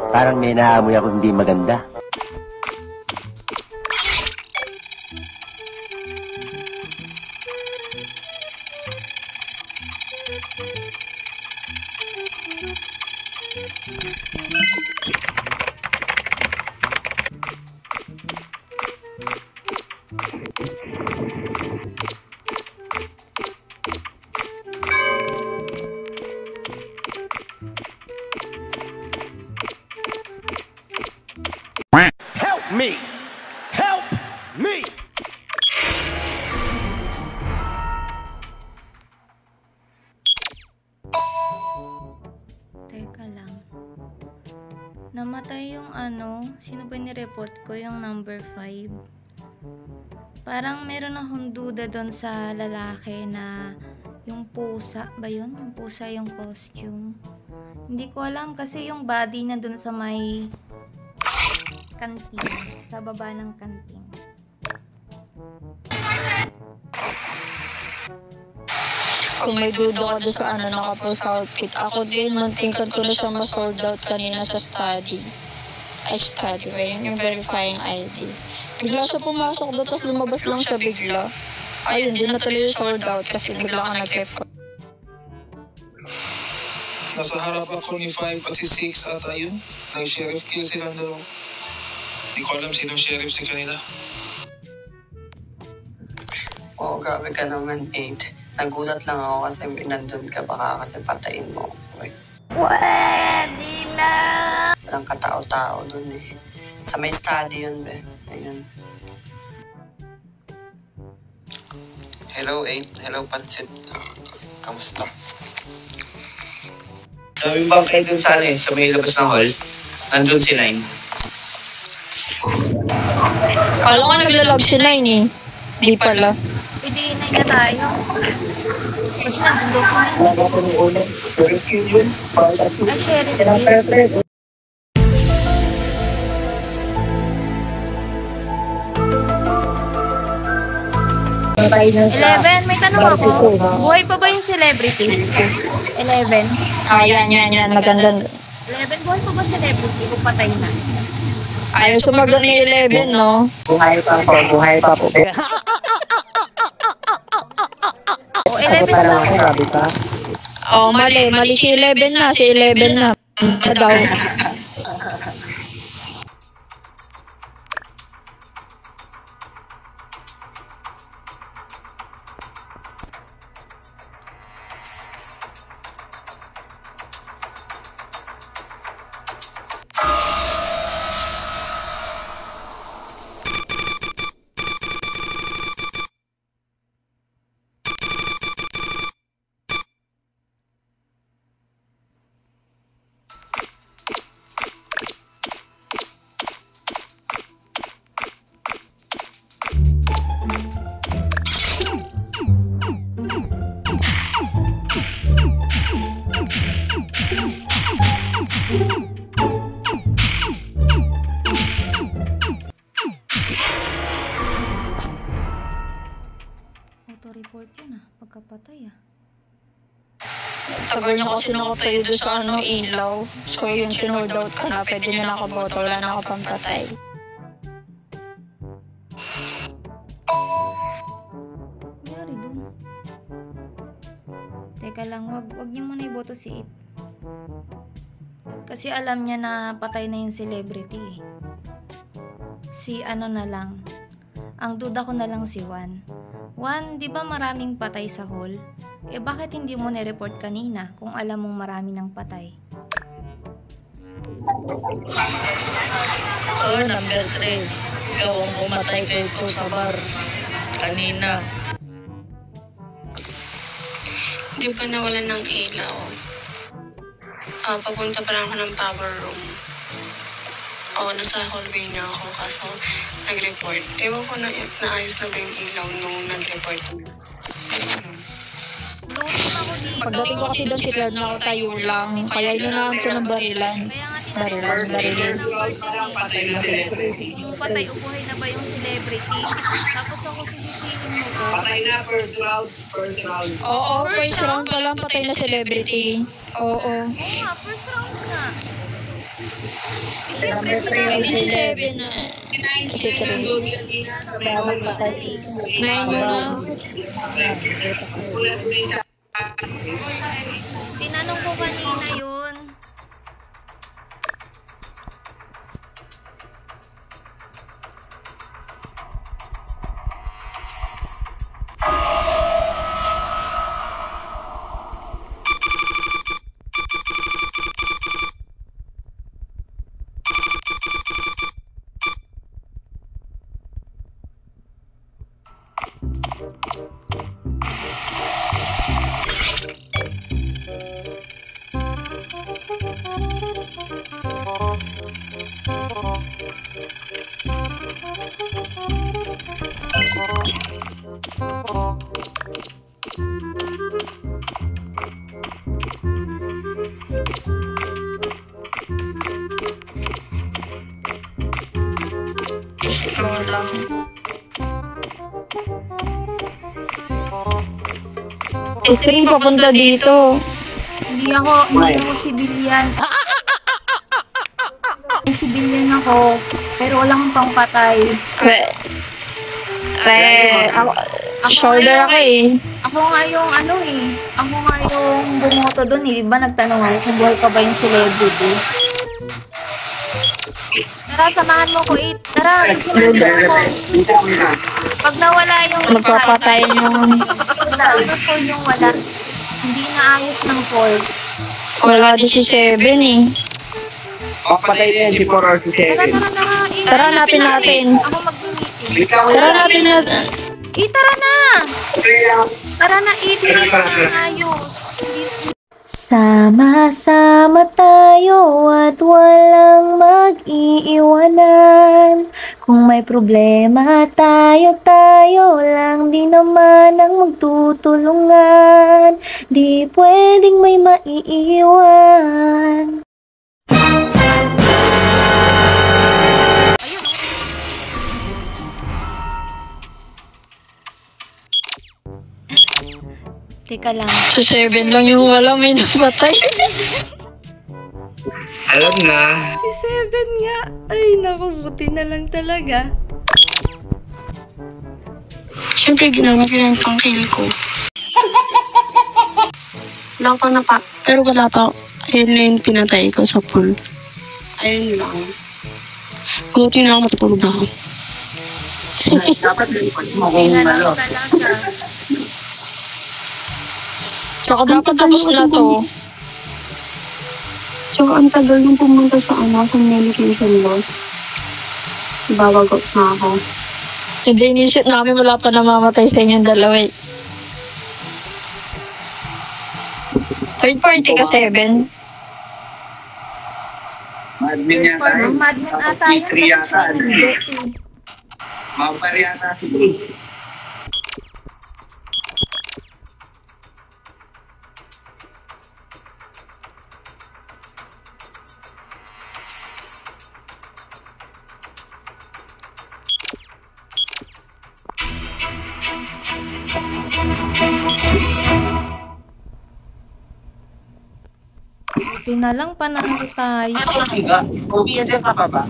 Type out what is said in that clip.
Parang may naamoy ako hindi maganda. Help me! Help me! Teka lang. Namatay yung ano, sino ba ni-report ko? Yung number 5. Parang meron akong duda doon sa lalaki na yung pusa ba yun? Yung pusa yung costume. Hindi ko alam kasi yung body na doon sa may kantin. Sa baba ng kantin. Kung may duda ka doon sa ano nakapost sa outfit, ako din, mantingkan ko na siya ma-sold out kanina sa study. Ay, study ba yun? Yung verifying ID. Bigla siya pumasok doon, tapos lumabas lang siya bigla. Ayun, di na tuloy yung sold out kasi bigla ka nag-report. Nasa harap ako ni 5 at si 6 at ayun, nag-sheriff kill silang dalawa. Hindi ko alam sinong sheriff si kanila. Oo, grabe ka naman, 8. Nagulat lang ako kasi nandun ka, baka kasi patayin mo. Pwede na! Walang katao-tao dun eh. Sa may study yun, be. Ayun. Hello 8, hello Pansit. Kamusta? Sabi bang kayo dun sa ano eh, sa may labas ng hall, nandun si 9. Kala ko naglalog si 9 eh. Di pala. Pwede na na tayo. Kasi nandun daw siya. Ay, sheriff din. Eleven, may tanong ako. Buhay pa ba yung celebrity? 11. Ah, yan. Maganda. 11, buhay pa ba celebrity o patay na? Ayaw sumagot ni 11, no? Buhay pa po. O, 11 na. Sabi pa. Oh, mali si 11 na. Si 11 na. Daw. Auto-report yun pagkapatay Tagal niya kasi nakatayo doon sa ano, ilaw. So yun, sinold out ka na. Pwede na nakaboto. Wala na ka pampatay. Nangyari dun. Teka lang, wag niyo muna iboto si It. Kasi alam niya na patay na yung celebrity. Si ano na lang. Ang duda ko na lang si Juan. Juan, di ba maraming patay sa hall? Bakit hindi mo nireport kanina kung alam mong marami ng patay? Oh, number 3. Ikaw ang pumatay kay ko sa bar. Kanina. Di ba nawalan ng ilaw? Papunta pa lang ako ng power room. Nasa hallway na ako kaso nag-report. Ewan ko na naayos na ba yung ilaw nung nag-report. Loading ako dito. Pagdating ko kasi doon si Claire, nakatayo lang. Kaya yun na ko ng barilan. Kaya nga Baril. Patay na celebrity. Yung patay o buhay na ba yung celebrity? Tapos ako sisisihin mo ko. Patay na, first round. Oo, first round pa lang patay na celebrity. Oo. Oo nga, first round nga. Eh, syempre sinabi Si 7 na. Si 3. 9 yun na. Tinanong ko kanina yun. S3 papunta dito. Hindi ako civilian. Civilian ako, pero wala akong pangpatay. Ako, shoulder ako eh. Ako nga yung ako nga yung bumoto doon eh. Diba nagtanong ako kung buhay pa ba yung celebrity? Tara, samahan mo ko eh. Tara, susunod mo ko. Pag nawala yung Magpapatay yung... Phone yung wala. Hindi naayos ng phone. Wala din si 7 eh. Patay na yan si 4 or si Tara, 7. tara. Tara, hanapin natin. Ako mag-meeting. Tara, hanapin natin. Tara na! Tara na, hindi na ayos. Sama-sama tayo at walang mag-iiwanan. Kung may problema tayo lang din naman ang magtutulungan. Di pwedeng may maiiwan. Teka lang. Sa 7 lang yung wala, may napatay. Alam na. Si 7 nga. Ay, naku, buti na lang talaga. Siyempre, ginamit ko yung pang-kill ko. Wala pa na pa. Pero wala pa. Ayun na yung pinatay ko sa pool. Ayun lang. Buti na ako matutulog ako. Dapat maging malo. Talaga. Tsaka dapat tapos na to. Tsaka ang tagal nung pumunta sa communication loss. Babagot na ako. Hindi, inisip namin wala pa namamatay sa inyong dalawa eh. Third party ka 7. Admin yata Ang madman ata yun kasi siya yung nag-set eh. Mapar yata si 3. Buti na lang panalo tayo. Ubi yan dyan pa ba?